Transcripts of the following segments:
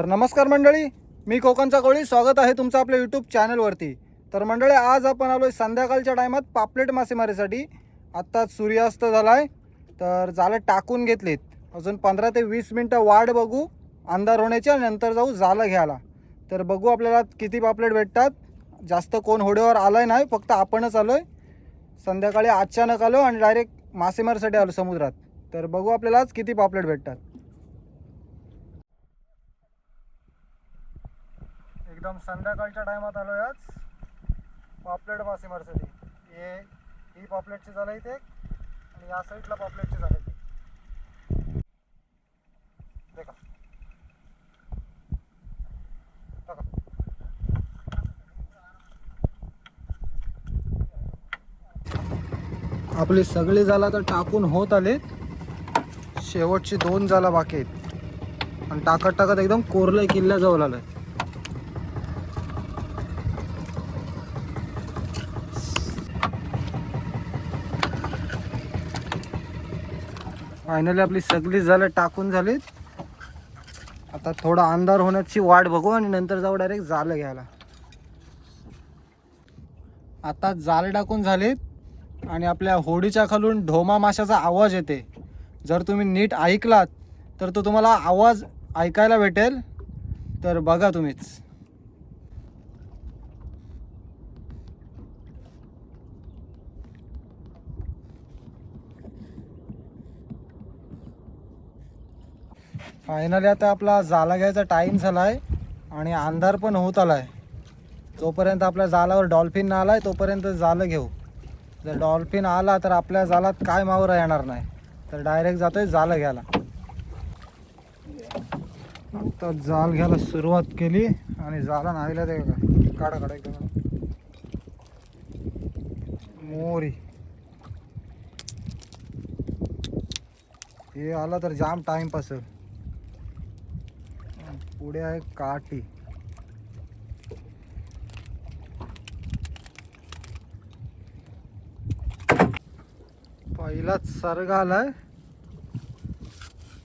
तर नमस्कार मंडळी, मी कोकणचा कोळी. स्वागत आहे तुमचं आपल्या यूट्यूब चॅनलवरती. तर मंडळी, आज आपण आलो आहे संध्याकाळच्या टायमात पापलेट मासेमारीसाठी. आत्ताच सूर्यास्त झाला आहे, तर जाळं टाकून घेतलीत. अजून 15 ते 20 मिनटं वाट बघू अंधार होण्याच्या, नंतर जाऊ जाळं घ्यायला. तर बघू आपल्याला किती पापलेट भेटतात. जास्त कोण होड्यावर आलं आहे नाही, फक्त आपणच आलो आहे. संध्याकाळी अचानक आलो आणि डायरेक्ट मासेमारीसाठी आलो समुद्रात. तर बघू आपल्याला आज किती पापलेट भेटतात. एकदम संध्याकाळच्या टायमात आलो आहे आज पापलेट मासेमारीसाठी. ही पापलेटची झालं इथे आणि या साईडला पापलेटची झालं इथे. देखा आपली सगळी जाळं तर टाकून होत आले. शेवटची 2 जाळं बाकी आहेत आणि टाकत टाकत एकदम कोरलंय, किल्ल्याजवळ आलंय. फायनली आपली सगळी जाळं टाकून झालीत. आता थोडा अंधार होण्याची वाट बघू आणि नंतर जाऊ डायरेक्ट जाळं घ्यायला. आता जाळं टाकून झालीत आणि आपल्या होडीच्या खालून ढोमा माशाचा आवाज येते. जर तुम्ही नीट ऐकलात तर तो तुम्हाला आवाज ऐकायला भेटेल. तर बघा तुम्हीच. फायनली आता आपला जाळा घ्यायचा टाईम झाला आहे आणि अंधार पण होत आला आहे. जोपर्यंत आपल्या जाळावर डॉल्फिन ना आला आहे तोपर्यंत जाळं घेऊ. जर डॉल्फिन आला तर आपल्या जाळात काय मावरा येणार नाही. तर डायरेक्ट जातोय जाळं घ्यायला. आता जाळ घ्यायला सुरुवात केली आणि जाळं नाहीला ते काढा काढा एकदम मोरी. हे आला तर जाम टाइमपास. पुढे आहे काठी. पहिलाच सर्ग आलाय.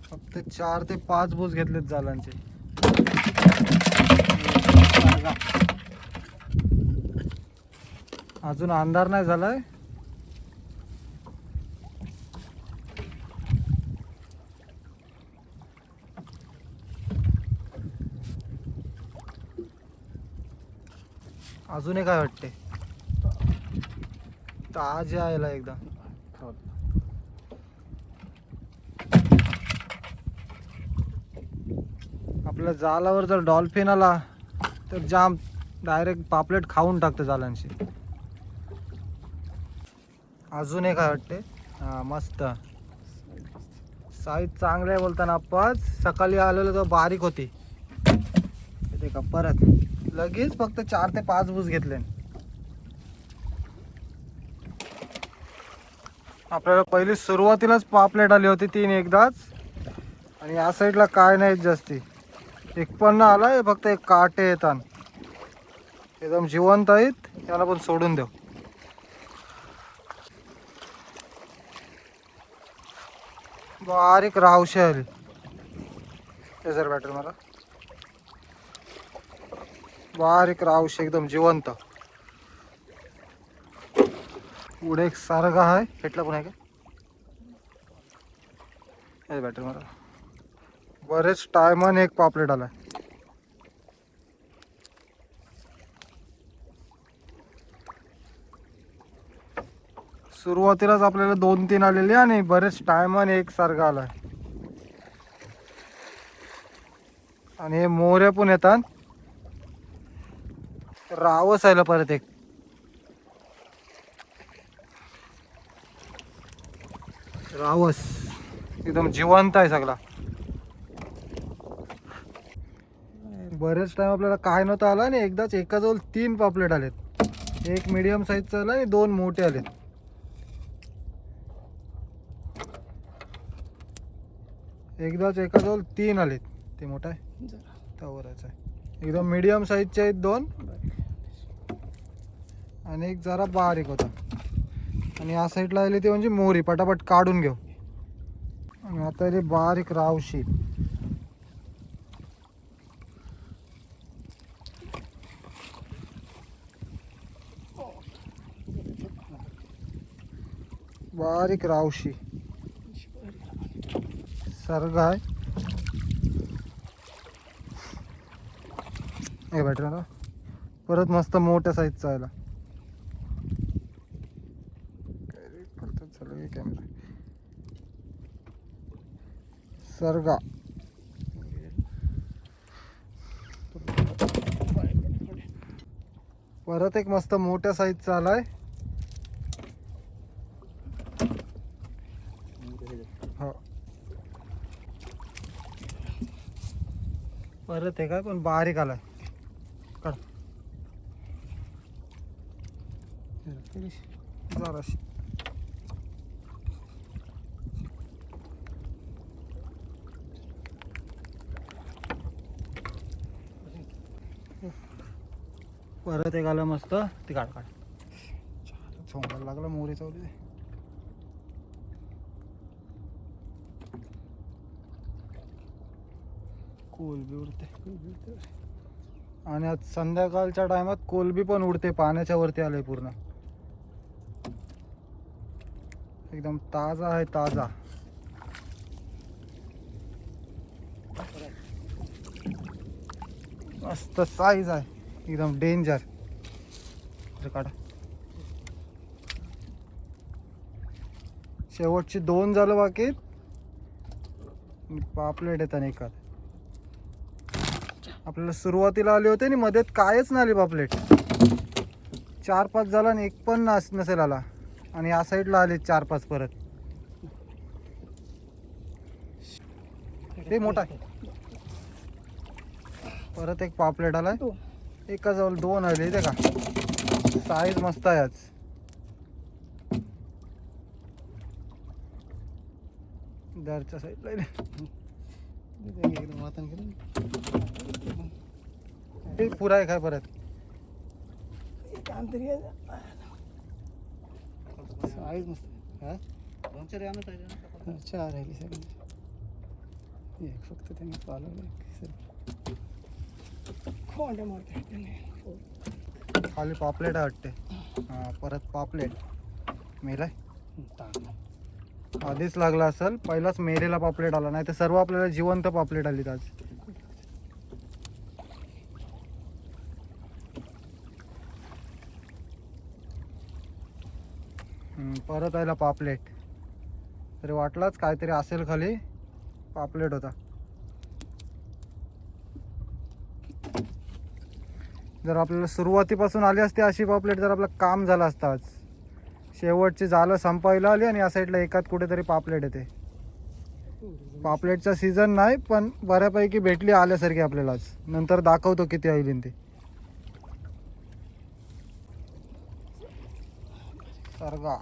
फक्त 4 ते 5 बोस घेतलेत जालांचे. अजून अंधार नाही झालाय. अजून काय वाटते ताज यायला एकदा. आपल्या जाळावर जर डॉल्फिन आला तर जाम डायरेक्ट पापलेट खाऊन टाकते जालांशी. अजून काय वाटते. हा मस्त साईज चांगले आहे बोलताना. आप्पाच सकाळी आलेलं तर बारीक होती. ते का परत लगेच फक्त 4 ते 5 बूस घेतले. आपल्याला पहिली सुरुवातीलाच पापलेट आली होती 3 एकदाच. आणि या साईडला काय नाही जास्ती. एक पण आलाय, फक्त एक काटे येतात एकदम जिवंत आहेत. त्याला पण सोडून देऊ. बारीक रावशे आली. ते जर बॅटर मला बारीक रावशे एकदम जिवंत. पुढे एक सारगा आहे भेटला पण आहे का बॅटर मला. बरेच टायमाने एक पापलेट आलाय. सुरुवातीलाच आपल्याला 2-3 आलेले आणि बरेच टायमाने एक सारखा आलाय. आणि हे मोरे पण येतात. रावस आलं परत एक. रावस एकदम जिवंत आहे सगळा. बरेच टाइम आपल्याला काय नव्हतं आला आणि एकदाच एकाजवळ 3 पापलेट आलेत. एक मीडियम साईजचा आला आणि 2 मोठे आलेत. एकदाच एकाजवळ 3 आलेत. ते मोठा आहे त्यावरच आहे. एकदम मीडियम साईजचे आहेत 2 आणि एक जरा बारीक होता. आणि या साईडला आली ती म्हणजे मोरी. पटापट काढून घेऊ. आणि आता रे बारीक रावशी. बारीक रावशी सर्ग आहे. हे बॅटरी परत मस्त मोठ्या साईजचा आला. कॅमेरा सर्गा परत एक मस्त मोठ्या साईजचा आलाय. हो परत एक आहे पण बारीक आलाय. काढ जराशी परत एक आलं मस्त. ते काढ काढ झोंबायला लागला मोरी चावली. कोलबी उडते आणि आज संध्याकाळच्या टायमात कोलबी पण उडते. पाण्याच्या वरती आलंय पूर्ण. एकदम ताजा आहे ताजा. मस्त साईज आहे एकदम डेंजर. काढा शेवटची 2 झालं बाकी. पापलेट येतात एकात. आपल्याला सुरुवातीला आले होते आणि मध्येच कायच नाही आली पापलेट. 4-5 झाला आणि एक पण नसेल आला. आणि या साईडला आले 4-5 परत. ते मोठा आहे. परत एक पापलेट आलाय. एका जवळ 2 आले ते का. साईज मस्त आहे आज. दरच्या साईडला ते पुरा आहे काय परत. साईज मस्त. हा 2-4 राहिली सगळी. एक फक्त त्यांनी पालवलं. खाली पापलेट आहे वाटते. हा परत पापलेट मेलाय. आधीच लागला असेल. पहिलाच मेरेला पापलेट आला. नाही तर सर्व आपल्याला जिवंत पापलेट आली आज. परत आला पापलेट. तरी वाटलाच काहीतरी असेल खाली. पापलेट होता. जर आपल्याला सुरुवातीपासून आली असते अशी पापलेट तर आपलं काम झालं असतं आज. शेवटची जालं संपायला आली आणि या साईडला एकात कुठेतरी पापलेट येते. पापलेटचा सीझन नाही पण बऱ्यापैकी भेटली आल्यासारखी आपल्याला आज. नंतर दाखवतो किती आली ते. सर्गा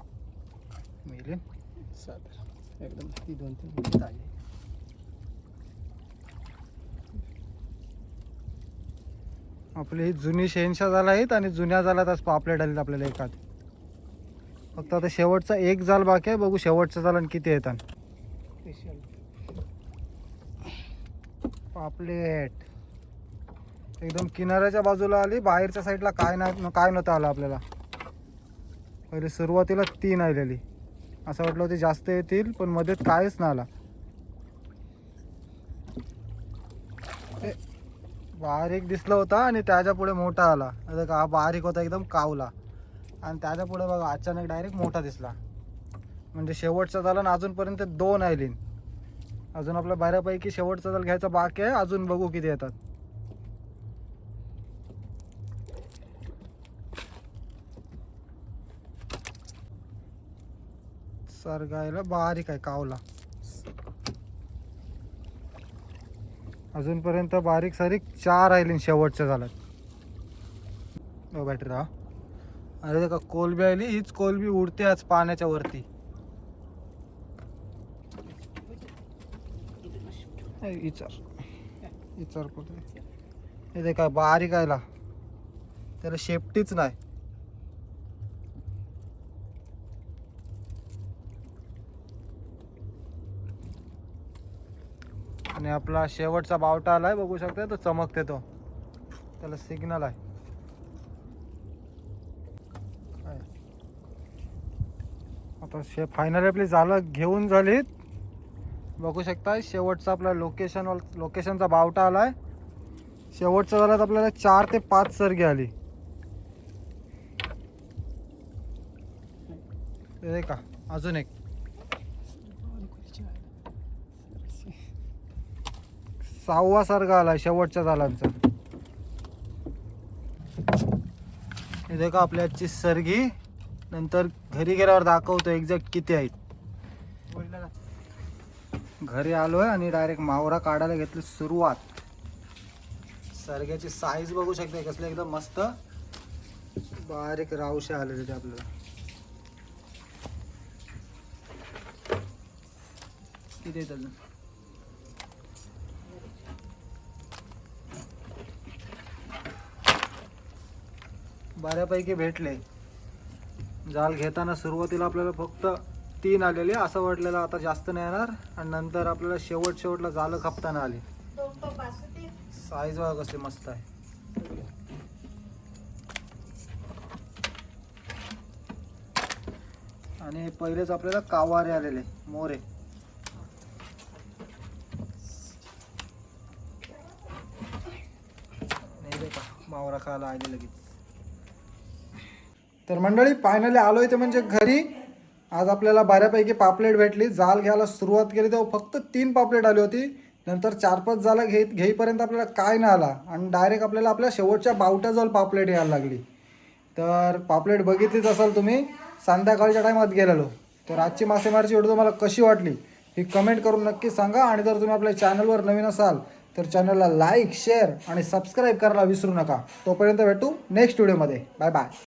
मेली एकदम. ती 2-3 आली. आपली ही जुनी शेनशा जाल आहेत आणि जुन्या जालात आज पापलेट आलीत आपल्याला एकात. फक्त आता शेवटचा एक जाल बाकी आहे. बघू शेवटचा जालन किती येतात. पापलेट एकदम किनाऱ्याच्या बाजूला आली. बाहेरच्या साईडला काय नव्हतं आलं आपल्याला. पहिले सुरुवातीला 3 आलेली. असं वाटलं होते जास्त येतील पण मध्येच कायच नाही आला. बारीक दिसला होता आणि त्याच्या पुढे मोठा आला. आता का बारीक होता एकदम कावला आणि त्याच्या पुढे बघा अचानक डायरेक्ट मोठा दिसला. म्हणजे शेवटचा झाला आणि अजूनपर्यंत 2 आली. अजून आपल्या बऱ्यापैकी शेवटचा जाल घ्यायचा बाकी आहे. अजून बघू किती येतात. सरगायला बारीक आहे कावला. अजूनपर्यंत बारीक सारीक 4 राहिली शेवटच्या झाल्यात. बॅटरी राहा. अरे का कोलबी आली. हीच कोलबी उडते आज पाण्याच्या वरती. इचार कुठे हे काय बारीक आयला. त्याला शेपटीच नाही. आणि आपला शेवटचा बावटा आलाय. बघू शकता तो चमकते. तो त्याला सिग्नल आहे. आता तर फायनली आपली जाळं घेऊन झालीत. बघू शकता शेवटचा आपला लोकेशनचा बावटा आलाय. शेवटच्या जाळ्यात आपल्याला 4 ते 5 सरगी आली. हे का अजून एक 6वा सरगा आलाय शेवटच्या जाळ्यांचा. हे देखा आपल्या आजची सरगी. नंतर घरी गेल्यावर दाखवतो एक्झॅक्ट किती आहेत. घरी आलोय आणि डायरेक्ट मावरा काढायला घेतली सुरुवात. सरग्याची साईज बघू शकता कसले एकदम मस्त बारीक रावशे आलेले ते आपल्याला. किती आहेत अजून? बऱ्यापैकी भेटले. जाल घेताना सुरुवातीला आपल्याला फक्त 3 आलेले, असं वाटलेलं आता जास्त नाही येणार, आणि नंतर आपल्याला शेवटला जालं खपताना आली. साईज बघा कसली मस्त आहे. आणि पहिलेच आपल्याला कावारे आलेले मोरे. नाही रे का मावरा खायला आले लगेच. तर मंडळी फायनली आलोय ते म्हणजे घरी. आज आपल्याला बऱ्यापैकी पापलेट भेटली. जाल घ्यायला सुरुवात केली तेव्हा फक्त 3 पापलेट आली होती. नंतर 4-5 जाळं घेईपर्यंत आपल्याला काय नाही आला, आणि डायरेक्ट आपल्याला आपल्या शेवटच्या बावट्याजवळ पापलेट यायला लागली. तर पापलेट बघितलीच असाल तुम्ही, संध्याकाळच्या टायमात गेलेलो. तर आजची मासेमारीची व्हिडिओ तुम्हाला कशी वाटली ही कमेंट करून नक्की सांगा. आणि जर तुम्ही आपल्या चॅनलवर नवीन असाल तर चॅनलला लाईक, शेअर आणि सबस्क्राईब करायला विसरू नका. तोपर्यंत भेटू नेक्स्ट व्हिडिओमध्ये. Bye bye.